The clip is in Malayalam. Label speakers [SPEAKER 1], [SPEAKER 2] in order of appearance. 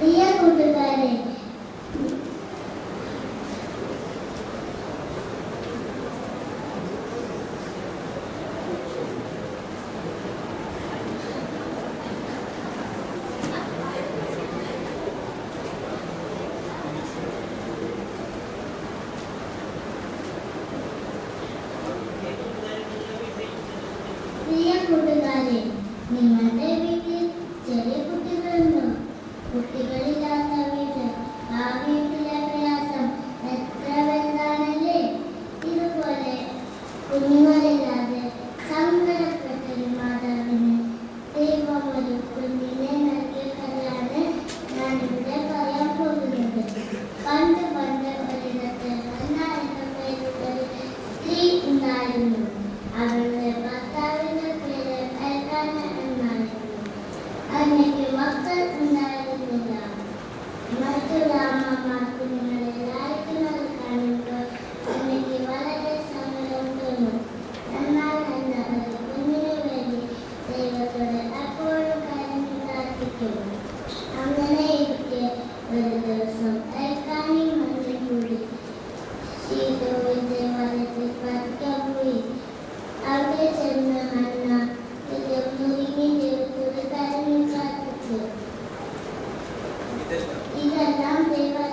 [SPEAKER 1] പ്രിയ കൂട്ടുകാരെ, നിങ്ങളുടെ വീട്ടിൽ ചെറിയ കുട്ടികളുണ്ടോ? കുട്ടികളില്ലാത്ത വീട്, ആ വീട്ടിലെ പ്രയാസം എത്ര വലുതാണല്ലേ? ഇതുപോലെ കുഞ്ഞുങ്ങളില്ലാതെ സങ്കടപ്പെട്ടൊരു മാതാവിന് ദൈവം ഒരു കുഞ്ഞിനെ നൽകിയ കഥയാണ് ഞാനിവിടെ പറയാൻ പോകുന്നത്. പണ്ട് ഒരിടത്ത് അന്ന എന്ന പേരുള്ളൊരു സ്ത്രീ ഉണ്ടായിരുന്നു. അവളുടെ ഭർത്താവിന്റെ പേര് എൽക്കാന എന്നായിരുന്നു. അന്നയ്ക്ക് മക്കൾ ഉണ്ടായിരുന്നില്ല. മറ്റുള്ള അമ്മമാർ കുഞ്ഞുങ്ങളെ ലാളിക്കുന്നത് കാണുമ്പോൾ അന്നയ്ക്ക് വളരെ സങ്കടം തോന്നും. എന്നാൽ അന്ന ഒരു കുഞ്ഞിനു വേണ്ടി ദൈവത്തോട് എപ്പോഴും കരഞ്ഞു പ്രാർത്ഥിക്കും. അങ്ങനെ ഇരിക്കെ ഒരു ദിവസം എൽക്കാനയും അന്നയും കൂടി ശീതോവിന്റെ വലത്തിൽ പറിക്കാൻ പോയി. അവിടെ ചെന്ന് അന്ന മുറിഞ്ഞി ദൈവത്തോട് കരഞ്ഞു പ്രാർത്ഥിച്ചു. ഇതെല്ലാം ദൈവം